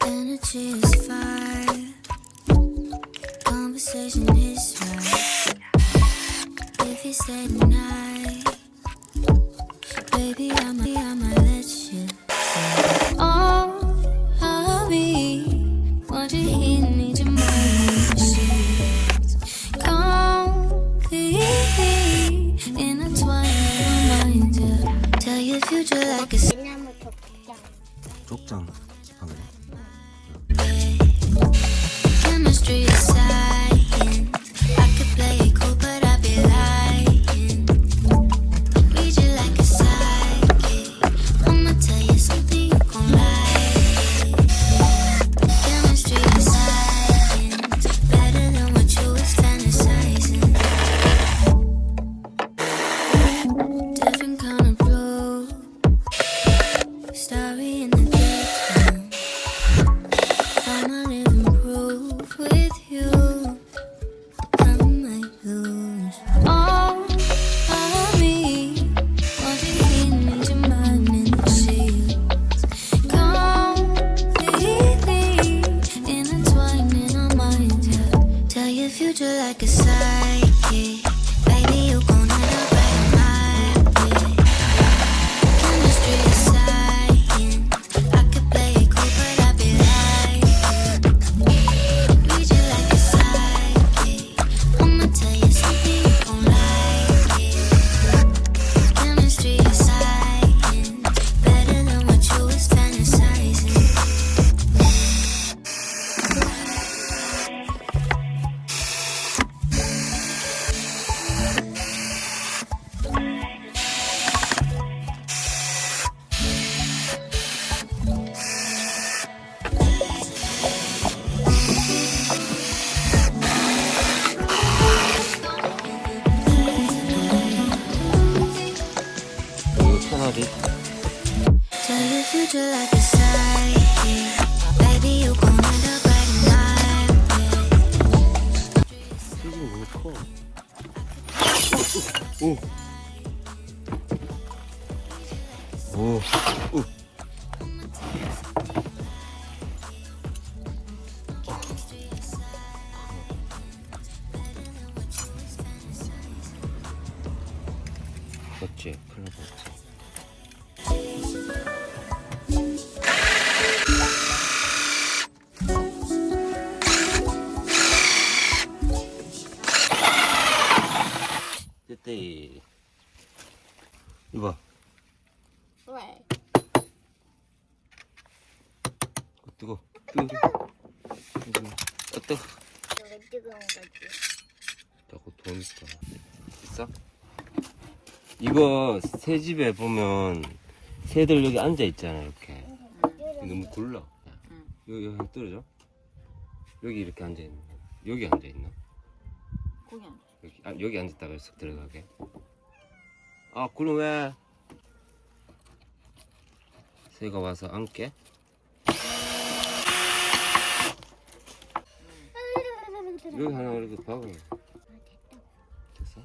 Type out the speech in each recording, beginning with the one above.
Energy is fire. Conversation is right. If you stay tonight, baby, I'ma let you. Oh, hurry. Want you here, need your mind. Complete, intertwined in my mind. Yeah. Tell your future like a 쪽장 하네. chemistry is science. I could play it cool, but I'd be lying. Read you like a psychic. I'ma tell you something you gon' like. Chemistry is science. Better than what you was fantasizing. Different kind of blue. Starry in the daytime. I'ma live and prove with you I might lose. Oh, hurry. Want you here, need your mind in the sheets. Completely intertwined in our minds, yeah. Tell your future like a psychic. Baby, you gon' end up right my way. Chemistry is science. I could play it cool, but I'd be lying. Read you like a psychic. I'ma tell you something you gon' like it. Chemistry is science. Better than what you was fantasizing. 이거 채널이 Tell your future like a psychic. Baby, you gon' end up right in my way. 수준 너무 커. 오. 오. 오. 맞지? 큰일 났지. 떼떼이. 이봐. 왜? 뜨거. 뜨거. 뜨거. 왜 뜨거운 거지? 자꾸 도니까. 있어? 이거 새 집에 보면 새들 여기 앉아 있잖아 이렇게. 너무 굴러. 여기 떨어져? 여기 이렇게 앉아 있는. 여기 앉아 있나? 거기 안 여기 여기 앉았다가 쓱 들어가게. 아 그럼 왜? 새가 와서 앉게? 여기 하나 이렇게 박아. 됐어?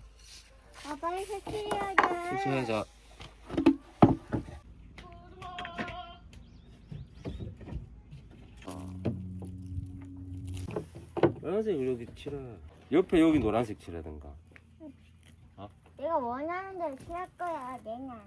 아, 빨리 색칠해야 돼. 설치하자. 빨간색을 여기 칠해. 옆에 여기 노란색 칠하든가. 내가 원하는 대로 칠할 거야, 내년.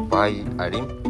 바이 알림.